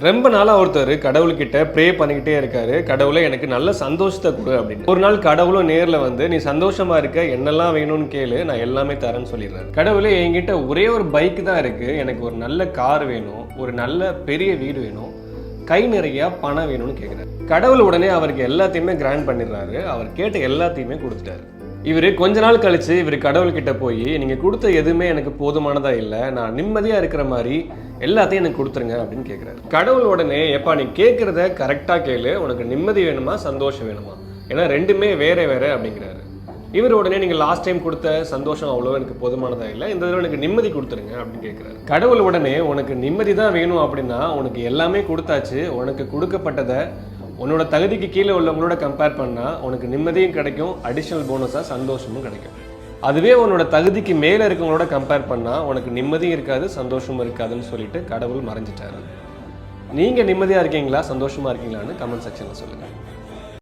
ரொம்ப நாளா ஒருத்தர் கடவுள்கிட்ட ப்ரே பண்ணிக்கிட்டே இருக்காரு. கடவுளே எனக்கு நல்ல சந்தோஷத்த குடு அப்படின்னு. ஒரு நாள் கடவுளும் நேர்ல வந்து நீ சந்தோஷமா இருக்க என்னெல்லாம் வேணும்னு கேளு நான் எல்லாமே தரேன்னு சொல்லிடுறாரு. கடவுளே என்கிட்ட ஒரே ஒரு பைக் தான் இருக்கு. எனக்கு ஒரு நல்ல கார் வேணும். ஒரு நல்ல பெரிய வீடு வேணும். கை நிறைய பணம் வேணும்னு கேட்குறாரு. கடவுள் உடனே அவருக்கு எல்லாத்தையுமே கிராண்ட் பண்ணிடுறாரு. அவர் கேட்ட எல்லாத்தையுமே கொடுத்துட்டாரு. இவர் கொஞ்ச நாள் கழிச்சு இவர் கடவுள்கிட்ட போய் நீங்கள் கொடுத்த எதுவுமே எனக்கு போதுமானதா இல்லை, நான் நிம்மதியாக இருக்கிற மாதிரி எல்லாத்தையும் எனக்கு கொடுத்துருங்க அப்படின்னு கேட்குறாரு. கடவுள் உடனே எப்பா நீ கேட்குறத கரெக்டாக கேளு, உனக்கு நிம்மதி வேணுமா சந்தோஷம் வேணுமா, ஏன்னா ரெண்டுமே வேற வேற அப்படிங்கிறாரு. இவர் உடனே நீங்கள் லாஸ்ட் டைம் கொடுத்த சந்தோஷம் அவ்வளோ எனக்கு போதுமானதா இல்லை, இந்த தடவை எனக்கு நிம்மதி கொடுத்துருங்க அப்படின்னு கேட்குறாரு. கடவுள் உடனே உனக்கு நிம்மதி தான் வேணும் அப்படின்னா உனக்கு எல்லாமே கொடுத்தாச்சு, உனக்கு கொடுக்கப்பட்டதை உன்னோட தகுதிக்கு கீழே உள்ளவங்களோட கம்பேர் பண்ணால் உனக்கு நிம்மதியும் கிடைக்கும், அடிஷ்னல் போனஸாக சந்தோஷமும் கிடைக்கும். அதுவே உன்னோட தகுதிக்கு மேலே இருக்கவங்களோட கம்பேர் பண்ணால் உனக்கு நிம்மதியும் இருக்காது சந்தோஷமும் இருக்காதுன்னு சொல்லிட்டு கடவுள் மறைஞ்சிட்டாரு. நீங்கள் நிம்மதியாக இருக்கீங்களா சந்தோஷமாக இருக்கீங்களான்னு கமெண்ட் செக்ஷனில் சொல்லுங்கள்.